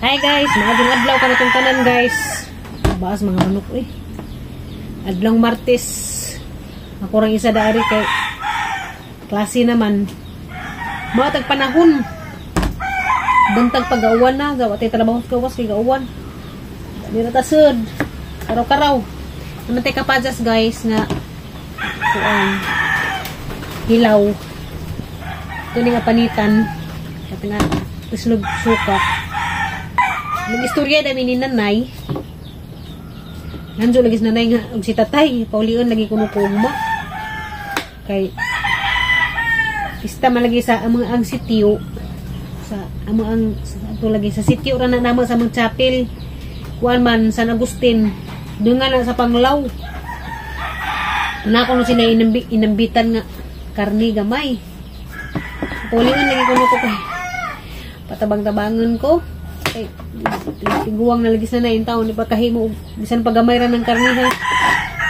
Hi guys, maadong adlaw ka na itong tanan guys. Baas mga manok eh. Adlong Martes. Ako rang isa dari kay klase naman. Matag panahon. Buntag pag-auwan na. Gawa tayo trabaho sa kawas kay gauwan. Di na tasod. Karaw-karaw. Naman tayo kapajas guys nga hilaw. Ito nga panitan. Kasi nga islog suka. Nag-istorya dami ni nanay. Nandiyo lagi si nanay nga og si tatay. Paulian lagi kuno kuma. Kay pista malagi sa amang ang sitio. Sa amang ang ato lagi sa sitio ra na namo sa mga chapel. Kuan man San Agustin. Dungan na sa Panglaw. Na kuno sila inambitan nga karni gamay. Paulian lagi kuno ko kay patabang-tabangan ko. Eh, tiguang na lagi sana yung taon, di ba kahimo, bisan pagamay ra ng karnihay.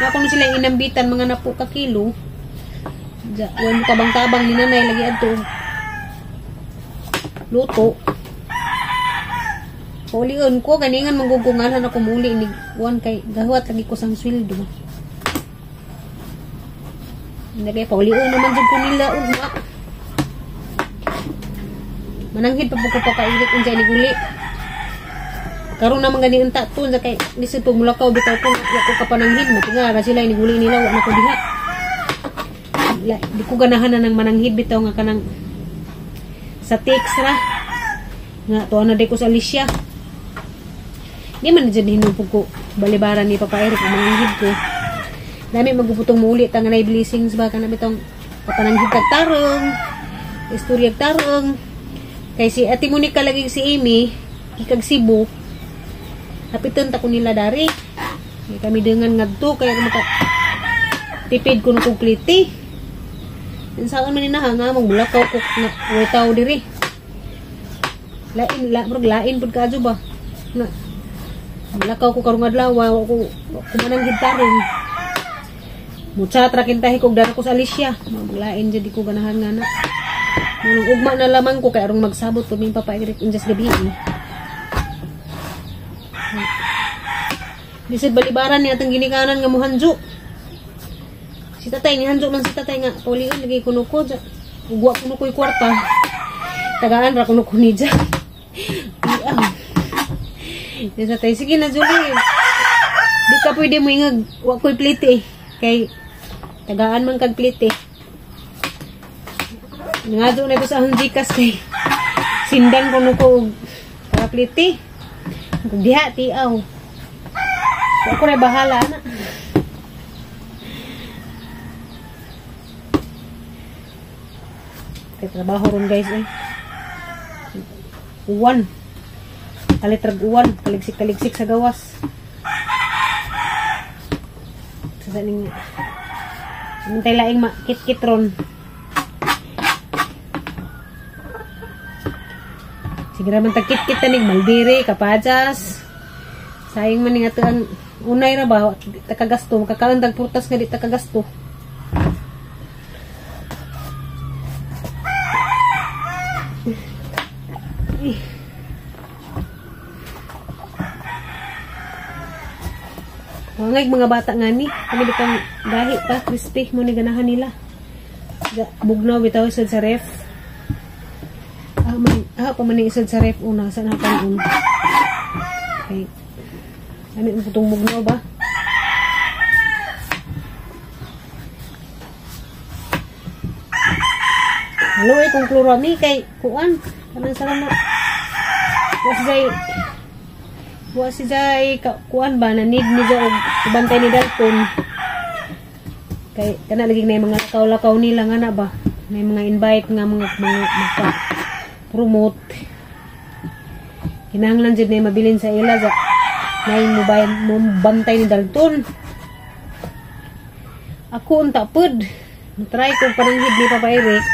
Na kung sila inambitan, mga napo ka kilo, huwag tabang-tabang ni nanay, lagi ato, luto. Paulion ko, ganingan manggugungan na kumuli, huwag kay, gahwat lagi ko sang sweldo. Hindi kaya, paulion naman dyan ko nila, mananghid pa po ko pakailit, unjay ni guli. Karon naman gani ang tato sa kay lisod pag mulakaw bitaw ko ako kapananghid mo tingara sila iniguli nila wa na ko diha. Di ko ganahan na ng mananghid bitaw nga kanang sa text ra. Nga to na day ko sa Alicia. Di man dyan hinupog ko balibaran ni Papa Eric ang mananghid ko. Dami maguputong muli ta nga nay blessings ba kana bitong kapananghid kag tarong. Istorya kag tarong. Kay si Ate Monica lagi si Amy ikag Cebu. Hapiton ta ko nila dari. May kami dengan ngadto kaya maka tipid ko nung kliti. Saan man inaha nga mong bulakaw ko na wetaw diri. Lain pud kadto ba. Na bulakaw ko karong adlaw ko manang gitarong. Mucha trakin tahi kog dara ko sa Alicia. Maglain jud ko ganahan nga na. Nung ugma na lamang ko kay arong magsabot pud mi Papa Eric in just gabi. Bisag balibaran ni atang ginikanan nga mohanjo. Si tatay ni hanjo man si tatay nga paulion lagi kuno ko ja. Ugwa kuno ko'y kwarta. Tagaan ra kuno ko ni ja. Di sa tay sige na Julie. Di ka pwede mo ingag wa ko'y plite kay tagaan man kag plite. Nga doon na ko sa akong Gcash kay sindan kuno ko para plite. Diha tiaw. Ako na bahala na. Kaya trabaho ron guys eh. Uwan. Kalitrag uwan. Kaligsik-kaligsik sa gawas. Sa ning mantay laing makit-kit ron. Sigura man tagkit-kit tanig maldiri, kapajas. Sayang man nga ang unay ra ba takagasto makakalandag prutas nga di takagasto. Wangay mga bata nga ni kami ditang gahi pa crispy mo ni ganahan nila. Bugnaw bitaw isod sa ref. Pa man isod sa ref una sa napan okay. Ano yung putong bugnaw ba? Halo eh, kung klorami kay kuan. Kanang salamat. Buwas si Jai kuan ba? Nanid ni Jai ibantay ni Dalton. Kay kana lagi na yung mga lakaw-lakaw nila nga na ba? May mga invite nga mga promote. Kinahanglan jud na mabilin sa ila sa nain mo bantay ni Dalton. Ako unta pod. Try ko pananghid ni Papa Eric.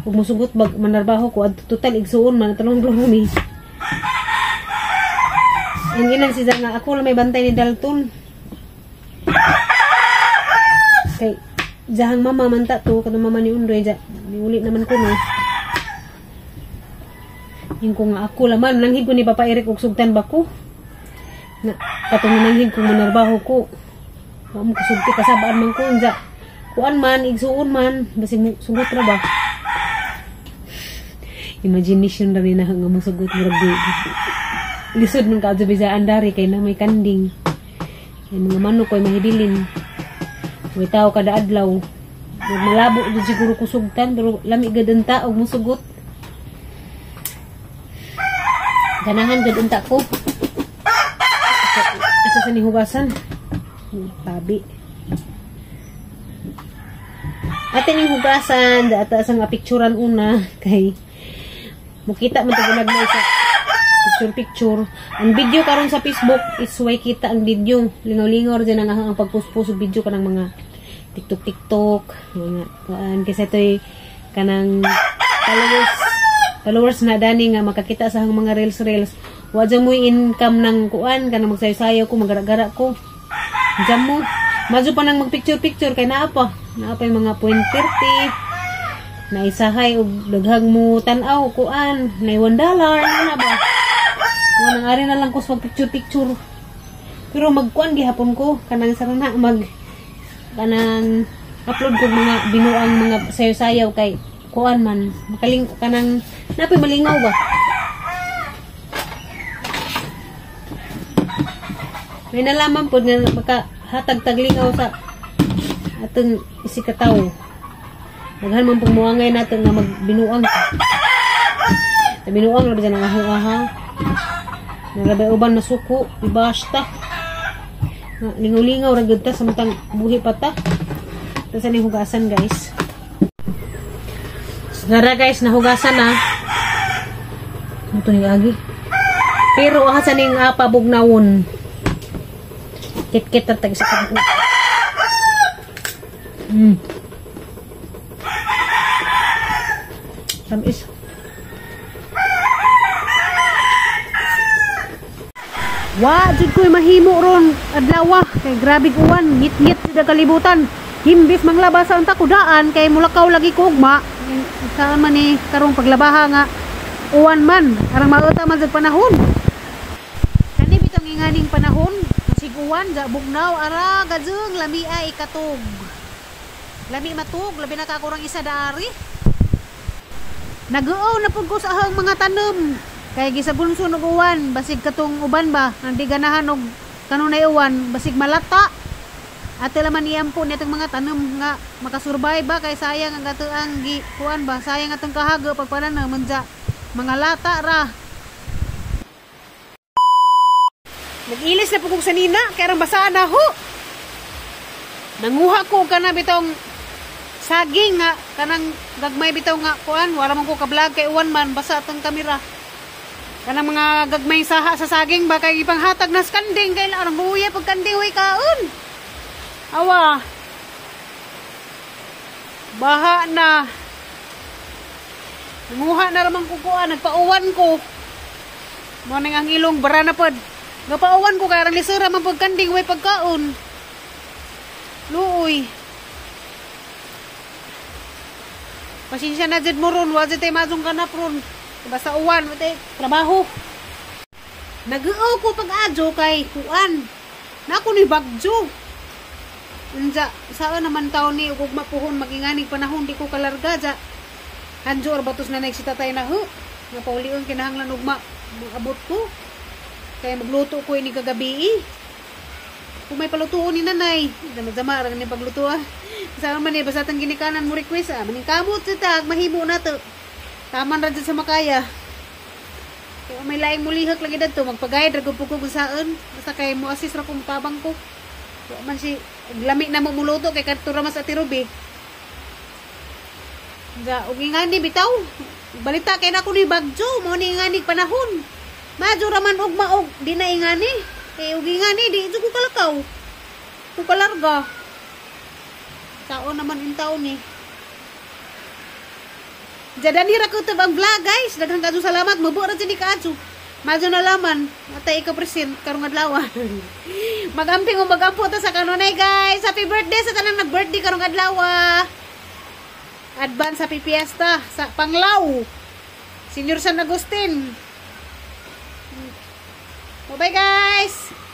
Ug musugot bag manarbaho ko adto total igsuon man talong mi. Ang inan si nga ako lang may bantay ni Dalton. Kay jahang mama man ta to kanang mama ni Undoy ja. Niuli naman ko no. Yung ko nga ako laman, nanghid ko ni Papa Eric og sugtan ba ko. Na, katong nanghid ko manarbaho ko. Wa mo kusugti kasabaan man ko unja. Kuan man, igsuon man, basi mo sugot ra ba. Imagination ra ni na nga mo sugot murag di. Lisod man ka sa andari kay na may kanding. Yung mga manok ko'y mahibilin. May tao kada adlaw. Malabo din siguro kusugtan, pero lami gadang taog mo sugot. Ganahan gadang ta ko. Ito sa nihugasan. Tabi. Ate ning hugasan, data sa nga picturean una kay mukita man tagunag na sa picture. Ang video karon sa Facebook is way kita ang video. Lingaw-lingaw dyan ang pagpost-post video kanang mga TikTok, mga kasi ito'y kanang followers na dani nga makakita sa mga reels. Wadya mo income ng kuan, kanang magsayo-sayo ko, magara-gara ko. Diyan mo. Madyo pa nang mag-picture-picture kay naapa yung mga 0.30 na isahay o daghag mo tanaw kuan na $1 na ba. Wanang ari na lang ko sa picture-picture. Pero magkuan gihapon ko kanang sarana kanang upload ko mga binuang mga sayo-sayaw kay kuan man makaling kanang napay malingaw ba. May nalaman po nga makahatag taglingaw sa atong isikataw. Daghan man pong muangay natin nga magbinuang. Sa binuang labi dyan ang aho-aha. Nalabay uban na suko, ibasta. Lingaw-lingaw ragad ta samtang buhi pa ta. Ito sa hugasan guys. Nara guys, nahugasan na. Ito ni agi. Pero aha sa ning pabugnawon. Kit-kit ta tag sa kanto. Tamis. Wa, jud ko'y mahimo ron adlaw kay grabe uwan, ngit-ngit sa kalibutan. Himbis manglaba sa unta kudaan kay mulakaw lagi ko ugma. Saan man ni karong paglabaha nga uwan man, arang mauta man sa panahon. Kani bitong inganing panahon, sig uwan ja bugnaw ara gajeng lami ay katog. Lami matug, labi na kakurang isa dari. Naguaw na pud ko sa ahang mga tanom. Kaya gisabunso og uwan, basig katong uban ba, hindi ganahan og kanunay uwan, basig malata. Ato laman iampo nitong mga tanom nga makasurvive ba kay sayang ang gatuang gi kuan ba, sayang atong kahago pagpananom manja mga lata ra. Nag-ilis na pugog sa nina, kaya rang basaan na ho. Nanguha ko kana bitong saging nga kanang gagmay bitaw nga kuan, wala man ko ka-vlog kay uwan man basa atong kamera. Kanang mga gagmay saha sa saging ba kay ipanghatag na skanding kay arang buya pag kanding way kaon. Awa. Baha na. Nanguha na ramang kukuan, nagpauwan ko. Mo ning ang ilong bara na pod. Gapauwan ko kay arang lisura man pag kanding way pagkaon. Luoy. Pasensya na jud mo ron, wa jud tay mazong kanap ron. Basta uwan, matay trabaho. Nag-uaw ko pag-adyo kay kuan. Nako ni bagjo. Unja, saan naman taon ni ug mapuhon maginganig panahon di ko kalarga ja. Hanjo or batos na nagsita tayo na ho. Nga paulion kinahanglan ug abot ko. Kaya magluto ko ini kagabi. Kung may palutuon ni nanay, dama-dama ra ni pagluto ah. Saan man ni basta tang ginikanan mo request ah. Maning kamot sa tag mahimo na to. Taman ra dyan sa makaya. Kaya may laing mulihak lagi dito. Magpagayad, ragupugog saan. Basta kay mo assist ra kung tabang ko. Kaya man si lami na mo muluto kay kantura mas atirubi. Diya, ugi nga ni bitaw. Balita kay na ko ni bagjo. Mo ni nga ni panahon. Madyo raman og maog. Di na nga ni. Kaya ugi nga ni. Di ko kalakaw. Kung kalarga. Taon naman yung taon ni. Jadani ra ko ang vlog guys. Daghang kadto salamat. Mabuo ra jud kaadto. Madyo na laman. Atay ka present karong adlaw. Magamping o magampo ta sa kanunay guys. Happy birthday sa tanang nag-birthday karong adlaw. Advance happy fiesta sa Panglaw. Senior San Agustin. Bye-bye guys!